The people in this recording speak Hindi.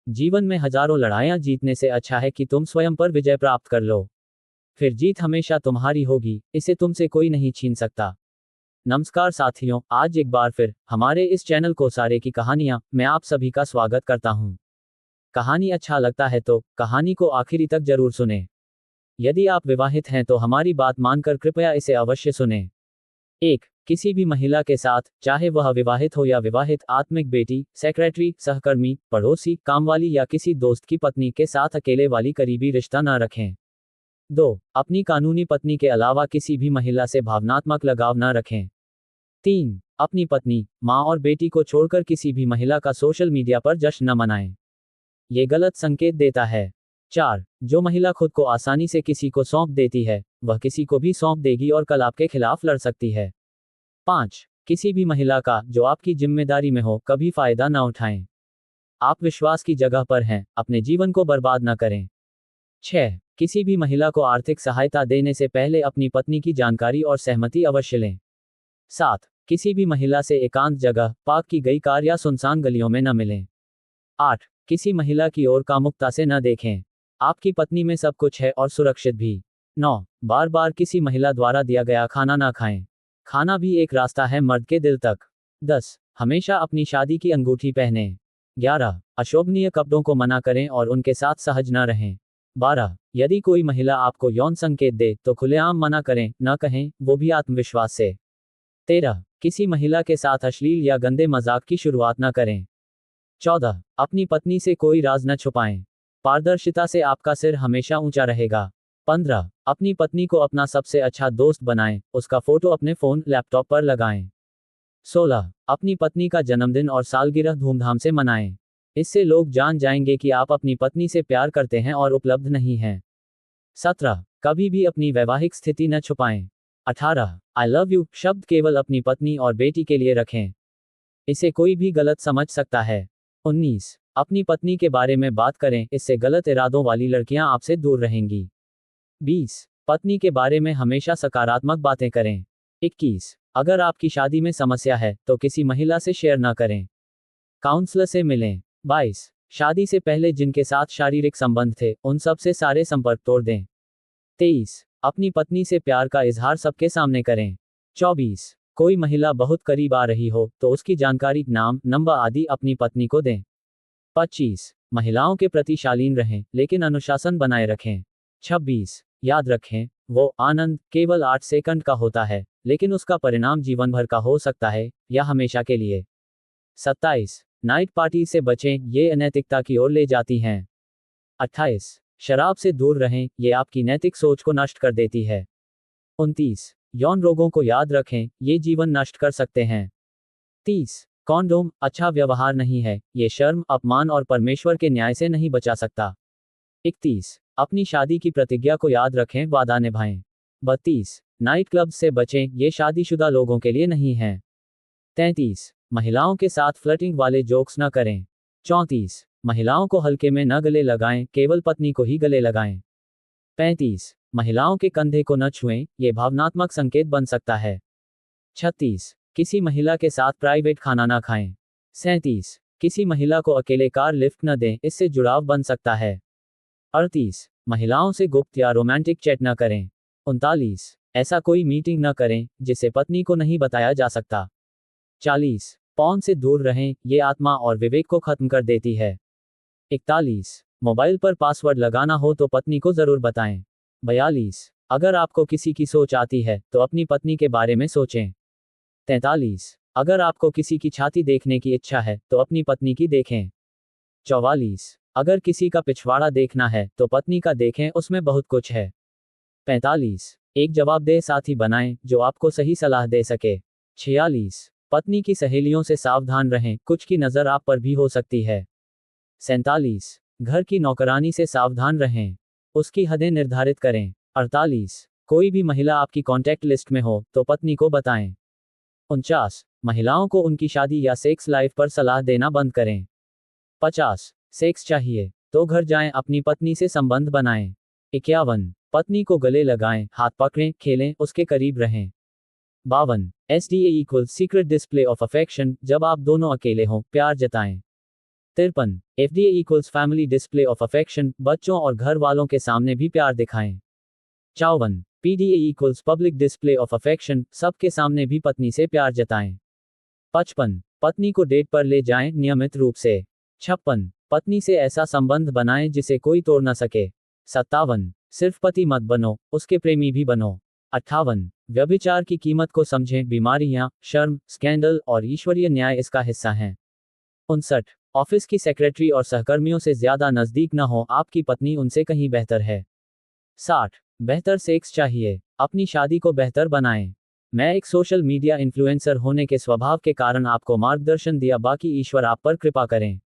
जीवन में हजारों लड़ाइयां जीतने से अच्छा है कि तुम स्वयं पर विजय प्राप्त कर लो। फिर जीत हमेशा तुम्हारी होगी, इसे तुमसे कोई नहीं छीन सकता। नमस्कार साथियों, आज एक बार फिर हमारे इस चैनल को सारे की कहानियां मैं आप सभी का स्वागत करता हूं। कहानी अच्छा लगता है तो कहानी को आखिरी तक जरूर सुने। यदि आप विवाहित हैं तो हमारी बात मानकर कृपया इसे अवश्य सुने। एक, किसी भी महिला के साथ, चाहे वह विवाहित हो या विवाहित, आत्मिक बेटी, सेक्रेटरी, सहकर्मी, पड़ोसी, कामवाली या किसी दोस्त की पत्नी के साथ अकेले वाली करीबी रिश्ता न रखें। 2, अपनी कानूनी पत्नी के अलावा किसी भी महिला से भावनात्मक लगाव न रखें। 3, अपनी पत्नी, माँ और बेटी को छोड़कर किसी भी महिला का सोशल मीडिया पर जश्न न मनाएं। ये गलत संकेत देता है। 4, जो महिला खुद को आसानी से किसी को सौंप देती है, वह किसी को भी सौंप देगी और कल आपके खिलाफ लड़ सकती है। 5, किसी भी महिला का जो आपकी जिम्मेदारी में हो कभी फायदा न उठाएं। आप विश्वास की जगह पर हैं, अपने जीवन को बर्बाद न करें। 6, किसी भी महिला को आर्थिक सहायता देने से पहले अपनी पत्नी की जानकारी और सहमति अवश्य लें। 7, किसी भी महिला से एकांत जगह, पार्क की गई कार या सुनसान गलियों में न मिलें। 8, किसी महिला की ओर कामुकता से न देखें। आपकी पत्नी में सब कुछ है और सुरक्षित भी। 9, बार बार किसी महिला द्वारा दिया गया खाना ना खाएं। खाना भी एक रास्ता है मर्द के दिल तक। 10, हमेशा अपनी शादी की अंगूठी पहने। 11, अशोभनीय कपड़ों को मना करें और उनके साथ सहज न रहें। 12, यदि कोई महिला आपको यौन संकेत दे तो खुलेआम मना करें, न कहें, वो भी आत्मविश्वास से। 13, किसी महिला के साथ अश्लील या गंदे मजाक की शुरुआत न करें। 14, अपनी पत्नी से कोई राज न छुपाएं। पारदर्शिता से आपका सिर हमेशा ऊंचा रहेगा। 15, अपनी पत्नी को अपना सबसे अच्छा दोस्त बनाएं, उसका फोटो अपने फोन, लैपटॉप पर लगाएं। 16, अपनी पत्नी का जन्मदिन और सालगिरह धूमधाम से मनाएं। इससे लोग जान जाएंगे कि आप अपनी पत्नी से प्यार करते हैं और उपलब्ध नहीं हैं। 17, कभी भी अपनी वैवाहिक स्थिति न छुपाएं। 18, आई लव यू शब्द केवल अपनी पत्नी और बेटी के लिए रखें। इसे कोई भी गलत समझ सकता है। 19, अपनी पत्नी के बारे में बात करें, इससे गलत इरादों वाली लड़कियां आपसे दूर रहेंगी। 20, पत्नी के बारे में हमेशा सकारात्मक बातें करें। 21, अगर आपकी शादी में समस्या है तो किसी महिला से शेयर न करें, काउंसलर से मिलें। 22, शादी से पहले जिनके साथ शारीरिक संबंध थे उन सब से सारे संपर्क तोड़ दें। 23, अपनी पत्नी से प्यार का इजहार सबके सामने करें। 24, कोई महिला बहुत करीब आ रही हो तो उसकी जानकारी, नाम, नंबर आदि अपनी पत्नी को दें। 25, महिलाओं के प्रति शालीन रहें लेकिन अनुशासन बनाए रखें। 26, याद रखें, वो आनंद केवल 8 सेकंड का होता है, लेकिन उसका परिणाम जीवन भर का हो सकता है, या हमेशा के लिए। 27, नाइट पार्टी से बचें, ये अनैतिकता की ओर ले जाती हैं। 28, शराब से दूर रहें, ये आपकी नैतिक सोच को नष्ट कर देती है। 29, यौन रोगों को याद रखें, ये जीवन नष्ट कर सकते हैं। 30, कॉन्डोम अच्छा व्यवहार नहीं है, ये शर्म, अपमान और परमेश्वर के न्याय से नहीं बचा सकता। 31, अपनी शादी की प्रतिज्ञा को याद रखें, वादा निभाएं। 32, नाइट क्लब से बचें, ये शादीशुदा लोगों के लिए नहीं है। 33, महिलाओं के साथ फ्लर्टिंग वाले जोक्स न करें। 34, महिलाओं को हल्के में न गले लगाएं, केवल पत्नी को ही गले लगाएं। 35, महिलाओं के कंधे को न छुएं, ये भावनात्मक संकेत बन सकता है। 36, किसी महिला के साथ प्राइवेट खाना ना खाएं। 37, किसी महिला को अकेले कार लिफ्ट न दें, इससे जुड़ाव बन सकता है। 38, महिलाओं से गुप्त या रोमांटिक चैट न करें। 39, ऐसा कोई मीटिंग न करें जिसे पत्नी को नहीं बताया जा सकता। 40, पॉर्न से दूर रहें, ये आत्मा और विवेक को खत्म कर देती है। 41, मोबाइल पर पासवर्ड लगाना हो तो पत्नी को जरूर बताएं। 42, अगर आपको किसी की सोच आती है तो अपनी पत्नी के बारे में सोचें। 43, अगर आपको किसी की छाती देखने की इच्छा है तो अपनी पत्नी की देखें। 44, अगर किसी का पिछवाड़ा देखना है तो पत्नी का देखें, उसमें बहुत कुछ है। 45, एक जवाबदेह साथी बनाएं जो आपको सही सलाह दे सके। 46, पत्नी की सहेलियों से सावधान रहें, कुछ की नज़र आप पर भी हो सकती है। 47, घर की नौकरानी से सावधान रहें, उसकी हदें निर्धारित करें। 48, कोई भी महिला आपकी कॉन्टैक्ट लिस्ट में हो तो पत्नी को बताएं। 49, महिलाओं को उनकी शादी या सेक्स लाइफ पर सलाह देना बंद करें। 50, सेक्स चाहिए तो घर जाएं, अपनी पत्नी से संबंध बनाएं। 51, पत्नी को गले लगाएं, हाथ पकड़ें, खेलें, उसके करीब रहें। 52, SDA equal secret display of affection, जब आप दोनों अकेले हों, प्यार जताएं। 53 FDA equals family display of affection, बच्चों और घर वालों के सामने भी प्यार दिखाएं। 54 PDA equals public display of affection, सबके सामने भी पत्नी से प्यार जताएं। 55 पत्नी को डेट पर ले जाएं नियमित रूप से। 56 पत्नी से ऐसा संबंध बनाएं जिसे कोई तोड़ न सके। 57 सिर्फ पति मत बनो, उसके प्रेमी भी बनो। 58 व्यभिचार की कीमत को समझें, बीमारियां, शर्म, स्कैंडल और ईश्वरीय न्याय इसका हिस्सा हैं। 59 ऑफिस की सेक्रेटरी और सहकर्मियों से ज्यादा नजदीक न हो, आपकी पत्नी उनसे कहीं बेहतर है। 60 बेहतर सेक्स चाहिए, अपनी शादी को बेहतर बनाएं। मैं एक सोशल मीडिया इन्फ्लुएंसर होने के स्वभाव के कारण आपको मार्गदर्शन दिया, बाकी ईश्वर आप पर कृपा करें।